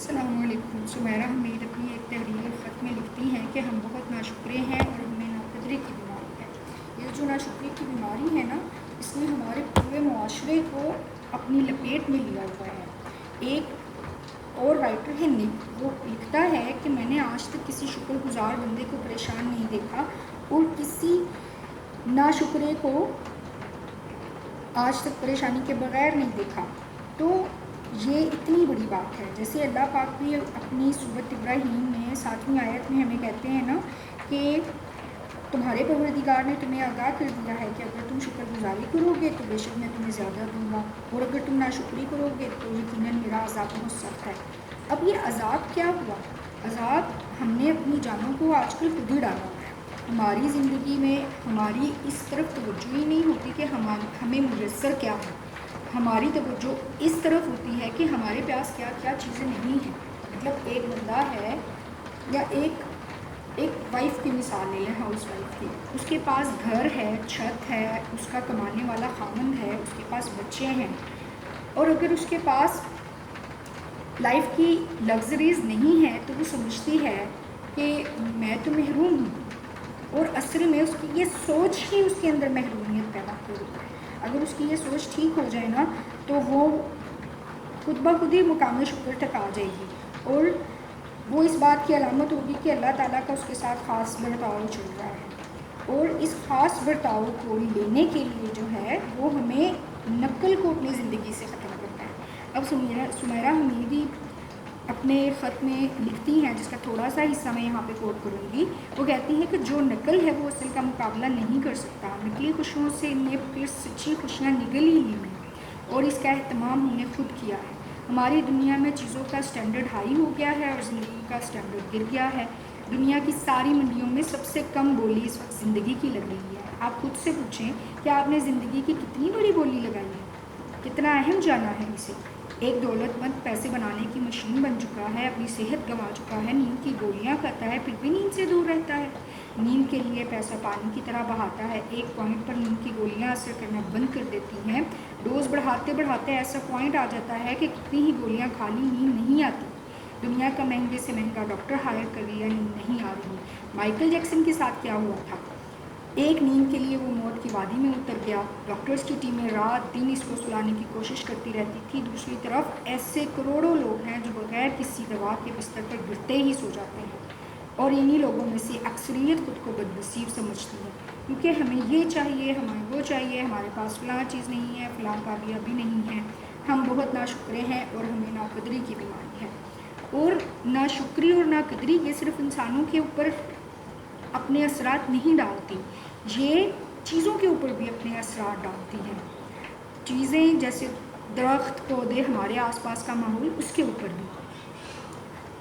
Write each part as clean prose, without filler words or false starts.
السلام علیکم۔ سمیرہ حمید اپنی ایک تحریر خط میں لکھتی ہیں کہ ہم بہت ناشکرے ہیں اور ہمیں ناقدری کی بیماری ہے۔ یہ جو ناشکری کی بیماری ہے نا، اس نے ہمارے پورے معاشرے کو اپنی لپیٹ میں لیا ہوا ہے۔ ایک اور رائٹر ہے نک، وہ لکھتا ہے کہ میں نے آج تک کسی شکر گزار بندے کو پریشان نہیں دیکھا اور کسی ناشکرے کو آج تک پریشانی کے بغیر نہیں دیکھا۔ تو یہ اتنی بڑی بات ہے۔ جیسے اللہ پاک بھی اپنی سورۃ ابراہیم میں 7ویں آیت میں ہمیں کہتے ہیں نا کہ تمہارے پروردگار نے تمہیں آگاہ کر دیا ہے کہ اگر تم شکر گزاری کرو گے تو بے شک میں تمہیں زیادہ دوں گا، اور اگر تم ناشکری کرو گے تو یقیناً میرا عذاب بہت سخت ہے۔ اب یہ عذاب کیا ہوا؟ عذاب ہم نے اپنی جانوں کو آج کل خود ہی ڈالا ہوا ہے۔ ہماری زندگی میں ہماری اس طرف توجہ ہی نہیں ہوتی کہ ہمیں میسر کیا ہے۔ ہماری توجہ اس طرف ہوتی ہے کہ ہمارے پاس کیا کیا چیزیں نہیں ہیں۔ مطلب ایک بندہ ہے یا ایک وائف کی مثال لے لیں، ہاؤس وائف کی، اس کے پاس گھر ہے، چھت ہے، اس کا کمانے والا خاوند ہے، اس کے پاس بچے ہیں، اور اگر اس کے پاس لائف کی لگژریز نہیں ہے تو وہ سمجھتی ہے کہ میں تو محروم ہوں، اور اصل میں اس کی یہ سوچ ہی اس کے اندر محرومیت پیدا کر رہی ہے۔ اگر اس کی یہ سوچ ٹھیک ہو جائے نا تو وہ خود بخود ہی مقام شکر تک آ جائے گی، اور وہ اس بات کی علامت ہوگی کہ اللہ تعالیٰ کا اس کے ساتھ خاص برتاؤ چل رہا ہے۔ اور اس خاص برتاؤ کو لینے کے لیے جو ہے وہ ہمیں نقل کو اپنی زندگی سے ختم کرنا ہے۔ اب سمیرہ حمیدی اپنے خط میں لکھتی ہیں، جس کا تھوڑا سا حصہ میں یہاں پہ کوٹ کروں گی۔ وہ کہتی ہیں کہ جو نقل ہے وہ اصل کا مقابلہ نہیں کر سکتا۔ نقلی خوشیوں سے نے پھر سچی خوشیاں نگل ہی لی ہیں، اور اس کا اہتمام ہم نے خود کیا ہے۔ ہماری دنیا میں چیزوں کا سٹینڈرڈ ہائی ہو گیا ہے اور زندگی کا سٹینڈرڈ گر گیا ہے۔ دنیا کی ساری منڈیوں میں سب سے کم بولی اس وقت زندگی کی لگ رہی ہے۔ آپ خود سے پوچھیں کہ آپ نے زندگی کی کتنی بڑی بولی لگائی ہے، کتنا اہم جانا ہے اسے۔ ایک دولت مند پیسے بنانے کی مشین بن چکا ہے، اپنی صحت گنوا چکا ہے، نیند کی گولیاں کھاتا ہے، پھر بھی نیند سے دور رہتا ہے۔ نیند کے لیے پیسہ پانی کی طرح بہاتا ہے، ایک پوائنٹ پر نیند کی گولیاں اثر کرنا بند کر دیتی ہیں۔ ڈوز بڑھاتے بڑھاتے ایسا پوائنٹ آ جاتا ہے کہ کتنی ہی گولیاں کھا لی نیند نہیں آتی۔ دنیا کا مہنگے سے مہنگا ڈاکٹر ہائر کر لیا، نیند نہیں آ رہی۔ مائیکل جیکسن کے ساتھ کیا ہوا تھا؟ ایک نیند کے لیے وہ موت کی وادی میں اتر گیا۔ ڈاکٹرز کی ٹیمیں رات دن اس کو سلانے کی کوشش کرتی رہتی تھی۔ دوسری طرف ایسے کروڑوں لوگ ہیں جو بغیر کسی دوا کے بستر پر گرتے ہی سو جاتے ہیں، اور انہی لوگوں میں سے اکثریت خود کو بدنصیب سمجھتی ہے، کیونکہ ہمیں یہ چاہیے، ہمیں وہ چاہیے، ہمارے پاس فلاں چیز نہیں ہے، فلاں کامیابی نہیں ہے، ہم بہت ناشکرے ہیں اور ہمیں ناقدری کی بیماری ہے۔ اور ناشکری اور ناقدری یہ صرف انسانوں کے اوپر اپنے اثرات نہیں ڈالتی، یہ چیزوں کے اوپر بھی اپنے اثرات ڈالتی ہیں۔ چیزیں جیسے درخت، پودے، ہمارے آس پاس کا ماحول، اس کے اوپر بھی۔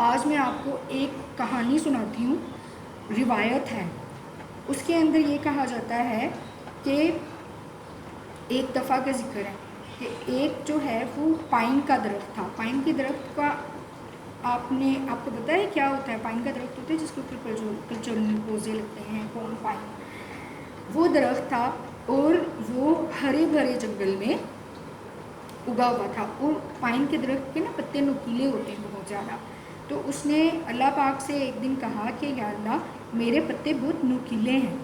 آج میں آپ کو ایک کہانی سناتی ہوں، روایت ہے۔ اس کے اندر یہ کہا جاتا ہے کہ ایک دفعہ کا ذکر ہے کہ ایک جو ہے وہ پائن کا درخت تھا۔ پائن کے درخت کا آپ کو پتہ ہے کیا ہوتا ہے؟ پائن کا درخت ہوتا ہے جس کے اوپر کلچرل پوزے لگتے ہیں، کون پائن، وہ درخت تھا، اور وہ ہرے بھرے جنگل میں اگا ہوا تھا، اور پائن کے درخت کے نا پتے نوکیلے ہوتے ہیں بہت زیادہ۔ تو اس نے اللہ پاک سے ایک دن کہا کہ یا اللہ میرے پتے بہت نوکیلے ہیں،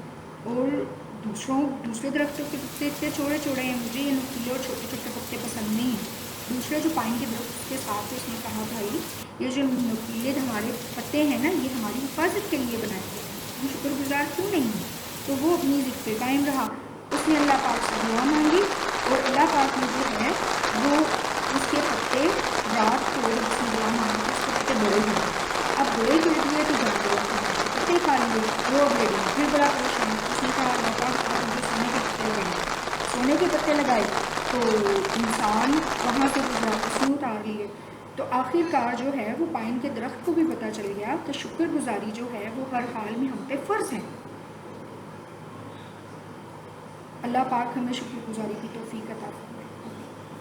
اور دوسرے درختوں کے پتے اتنے چوڑے چوڑے ہیں، مجھے یہ نوکیلے اور چھوٹے چھوٹے پتے پسند نہیں ہیں۔ دوسرے جو پائن کے درخت کے ساتھ اس نے کہا بھائی یہ جو نوکیلے ہمارے پتے ہیں نا یہ ہماری حفاظت کے لیے بنائے گئے ہیں، ہم شکر گزار کیوں نہیں ہیں؟ تو وہ اپنی ضد پہ قائم رہا۔ اس نے اللہ پاک سے دعا مانگی، اور اللہ پاک نے جو ہے وہ اس کے پتے رات کو جب اس نے دعا مانگی اس کے پتے بڑے ہوئے۔ اب بڑے کر دیے تو جب پتے کھا لیے، وہ اگلے دن پھر بڑا پریشان، اس نے کہا اللہ پاک آپ مجھے سونے کے پتے لگائے۔ سونے کے پتے لگائے تو انسان وہاں سے گزرا، اس نے اتار لیے۔ تو آخر کار جو ہے وہ پائن کے درخت کو بھی پتہ چل گیا کہ شکر گزاری جو ہے وہ ہر حال میں ہم پہ فرض ہے۔ اللہ پاک ہمیں شکر گزاری کی توفیق عطا فرمائے۔